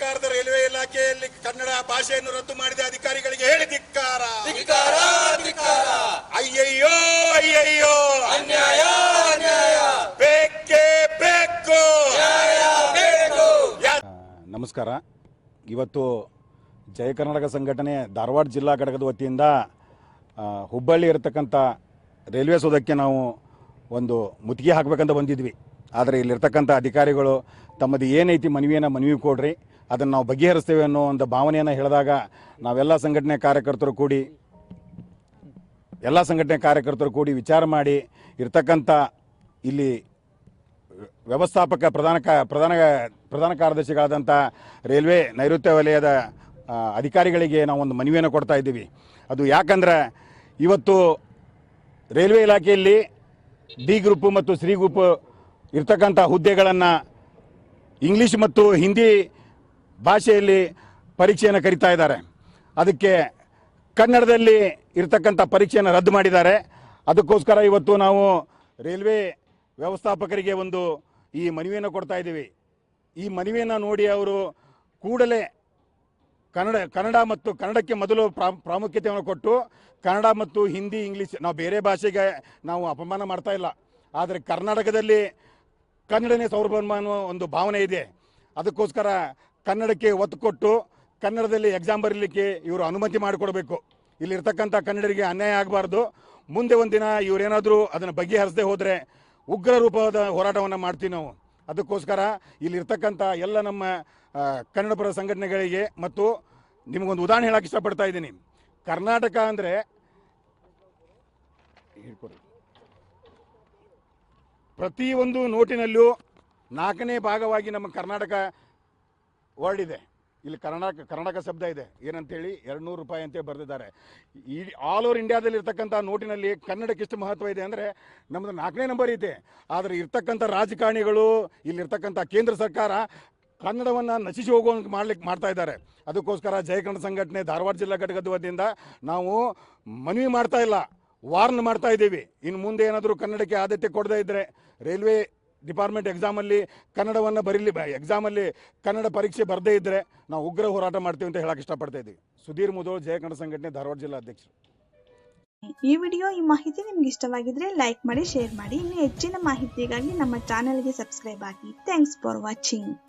ಸರ್ಕಾರದ ರೈಲ್ವೆ ಇಲಾಖೆಯಲ್ಲಿ ಕನ್ನಡ ಭಾಷೆಯನ್ನು ರದ್ದು ಮಾಡಿದ ಅಧಿಕಾರಿಗಳಿಗೆ ಹೇಳಿ ಧಿಕ್ಕಾರ. ಅಯ್ಯಯ್ಯೋ ಅಯ್ಯಯ್ಯೋ, ಅನ್ಯಾಯ ಅನ್ಯಾಯ, ಬೇಕೇ ಬೇಕು. ನಮಸ್ಕಾರ. ಇವತ್ತು ಜಯ ಕರ್ನಾಟಕ ಸಂಘಟನೆ ಧಾರವಾಡ ಜಿಲ್ಲಾ ಘಟಕದ ವತಿಯಿಂದ ಹುಬ್ಬಳ್ಳಿ ಇರತಕ್ಕಂಥ ರೈಲ್ವೆ ಸೌಧಕ್ಕೆ ನಾವು ಒಂದು ಮುತ್ತಿಗೆ ಹಾಕಬೇಕಂತ ಬಂದಿದ್ವಿ. ಆದರೆ ಇಲ್ಲಿರ್ತಕ್ಕಂಥ ಅಧಿಕಾರಿಗಳು ತಮ್ಮದು ಏನೈತಿ ಮನವಿ ಕೊಡ್ರಿ, ಅದನ್ನು ನಾವು ಬಗೆಹರಿಸ್ತೇವೆ ಅನ್ನೋ ಒಂದು ಭಾವನೆಯನ್ನು ಹೇಳಿದಾಗ ನಾವೆಲ್ಲ ಸಂಘಟನೆ ಕಾರ್ಯಕರ್ತರು ಕೂಡಿ ವಿಚಾರ ಮಾಡಿ ಇರ್ತಕ್ಕಂಥ ಇಲ್ಲಿ ವ್ಯವಸ್ಥಾಪಕ ಪ್ರಧಾನ ಕಾರ್ಯದರ್ಶಿಗಳಾದಂಥ ರೈಲ್ವೆ ನೈಋತ್ಯ ವಲಯದ ಅಧಿಕಾರಿಗಳಿಗೆ ನಾವು ಒಂದು ಮನವಿಯನ್ನು ಕೊಡ್ತಾ ಇದ್ದೀವಿ. ಅದು ಯಾಕಂದ್ರೆ ಇವತ್ತು ರೈಲ್ವೆ ಇಲಾಖೆಯಲ್ಲಿ ಡಿ ಗ್ರೂಪ್ ಮತ್ತು ಸಿ ಗ್ರೂಪ್ ಇರ್ತಕ್ಕಂಥ ಹುದ್ದೆಗಳನ್ನು ಇಂಗ್ಲೀಷ್ ಮತ್ತು ಹಿಂದಿ ಭಾಷೆಯಲ್ಲಿ ಪರೀಕ್ಷೆಯನ್ನು ಕರೀತಾ ಇದ್ದಾರೆ. ಅದಕ್ಕೆ ಕನ್ನಡದಲ್ಲಿ ಇರ್ತಕ್ಕಂಥ ಪರೀಕ್ಷೆಯನ್ನು ರದ್ದು ಮಾಡಿದ್ದಾರೆ. ಅದಕ್ಕೋಸ್ಕರ ಇವತ್ತು ನಾವು ರೈಲ್ವೆ ವ್ಯವಸ್ಥಾಪಕರಿಗೆ ಒಂದು ಈ ಮನವಿಯನ್ನು ಕೊಡ್ತಾ ಇದ್ದೀವಿ. ಈ ಮನವಿಯನ್ನು ನೋಡಿ ಅವರು ಕೂಡಲೇ ಕನ್ನಡ ಮತ್ತು ಕನ್ನಡಕ್ಕೆ ಮೊದಲು ಪ್ರಾಮುಖ್ಯತೆಯನ್ನು ಕೊಟ್ಟು ಕನ್ನಡ ಮತ್ತು ಹಿಂದಿ ಇಂಗ್ಲೀಷ್, ನಾವು ಬೇರೆ ಭಾಷೆಗೆ ನಾವು ಅಪಮಾನ ಮಾಡ್ತಾ ಇಲ್ಲ, ಆದರೆ ಕರ್ನಾಟಕದಲ್ಲಿ ಕನ್ನಡನೇ ಸೌರಭನ್ಮ ಅನ್ನುವ ಒಂದು ಭಾವನೆ ಇದೆ. ಅದಕ್ಕೋಸ್ಕರ ಕನ್ನಡಕ್ಕೆ ಒತ್ತು ಕೊಟ್ಟು ಕನ್ನಡದಲ್ಲಿ ಎಕ್ಸಾಮ್ ಬರೀಲಿಕ್ಕೆ ಇವರು ಅನುಮತಿ ಮಾಡಿಕೊಡ್ಬೇಕು. ಇಲ್ಲಿರ್ತಕ್ಕಂಥ ಕನ್ನಡರಿಗೆ ಅನ್ಯಾಯ ಆಗಬಾರ್ದು. ಮುಂದೆ ಒಂದಿನ ಇವರೇನಾದರೂ ಅದನ್ನು ಬಗೆಹರಿಸದೆ ಹೋದರೆ ಉಗ್ರ ರೂಪದ ಹೋರಾಟವನ್ನು ಮಾಡ್ತೀವಿ ನಾವು. ಅದಕ್ಕೋಸ್ಕರ ಇಲ್ಲಿರ್ತಕ್ಕಂಥ ಎಲ್ಲ ನಮ್ಮ ಕನ್ನಡಪರ ಸಂಘಟನೆಗಳಿಗೆ ಮತ್ತು ನಿಮಗೊಂದು ಉದಾಹರಣೆ ಹೇಳಕ್ಕೆ ಇಷ್ಟಪಡ್ತಾ ಇದ್ದೀನಿ. ಕರ್ನಾಟಕ ಅಂದರೆ ಪ್ರತಿಯೊಂದು ನೋಟಿನಲ್ಲೂ 4ನೇ ಭಾಗವಾಗಿ ನಮ್ಮ ಕರ್ನಾಟಕ ವರ್ಡ್ ಇದೆ. ಇಲ್ಲಿ ಕರ್ನಾಟಕ ಶಬ್ದ ಇದೆ. ಏನಂತೇಳಿ 200 ರೂಪಾಯಿ ಅಂತ ಬರೆದಿದ್ದಾರೆ. ಈ ಆಲ್ ಓವರ್ ಇಂಡಿಯಾದಲ್ಲಿ ಇರ್ತಕ್ಕಂಥ ನೋಟಿನಲ್ಲಿ ಕನ್ನಡಕ್ಕೆ ಎಷ್ಟು ಮಹತ್ವ ಇದೆ ಅಂದರೆ ನಮ್ಮದು 4ನೇ ನಂಬರ್ ಇದೆ. ಆದರೆ ಇರ್ತಕ್ಕಂಥ ರಾಜಕಾರಣಿಗಳು, ಇಲ್ಲಿರ್ತಕ್ಕಂಥ ಕೇಂದ್ರ ಸರ್ಕಾರ ಕನ್ನಡವನ್ನು ನಶಿಸಿ ಹೋಗುವಂಗೆ ಮಾಡ್ತಾ ಇದ್ದಾರೆ. ಅದಕ್ಕೋಸ್ಕರ ಜಯ ಕನ್ನಡ ಸಂಘಟನೆ ಧಾರವಾಡ ಜಿಲ್ಲಾ ಘಟಕದ ವತಿಯಿಂದ ನಾವು ಮನವಿ ಮಾಡ್ತಾ ಇಲ್ಲ, ವಾರ್ನ್ ಮಾಡ್ತಾ ಇದ್ದೀವಿ. ಇನ್ನು ಮುಂದೆ ಏನಾದರೂ ಕನ್ನಡಕ್ಕೆ ಆದ್ಯತೆ ಕೊಡದೇ ಇದ್ದರೆ ರೈಲ್ವೆ ಡಿಪಾರ್ಟ್ಮೆಂಟ್ ಎಕ್ಸಾಮಲ್ಲಿ ಕನ್ನಡವನ್ನು ಎಕ್ಸಾಮಲ್ಲಿ ಕನ್ನಡ ಪರೀಕ್ಷೆ ಬರದೇ ಇದ್ದರೆ ನಾವು ಉಗ್ರ ಹೋರಾಟ ಮಾಡ್ತೀವಿ ಅಂತ ಹೇಳಕ್ಕೆ ಇಷ್ಟಪಡ್ತಾ ಇದ್ದೀವಿ. ಸುಧೀರ್ ಮುದೋಳ್, ಜಯ ಕನ್ನಡ ಸಂಘಟನೆ ಧಾರವಾಡ ಜಿಲ್ಲಾ ಅಧ್ಯಕ್ಷರು. ಈ ವಿಡಿಯೋ, ಈ ಮಾಹಿತಿ ನಿಮ್ಗೆ ಇಷ್ಟವಾಗಿದ್ರೆ ಲೈಕ್ ಮಾಡಿ, ಶೇರ್ ಮಾಡಿ. ಇನ್ನು ಹೆಚ್ಚಿನ ಮಾಹಿತಿಗಾಗಿ ನಮ್ಮ ಚಾನೆಲ್ಗೆ ಸಬ್ಸ್ಕ್ರೈಬ್ ಆಗಿ. Thanks for watching.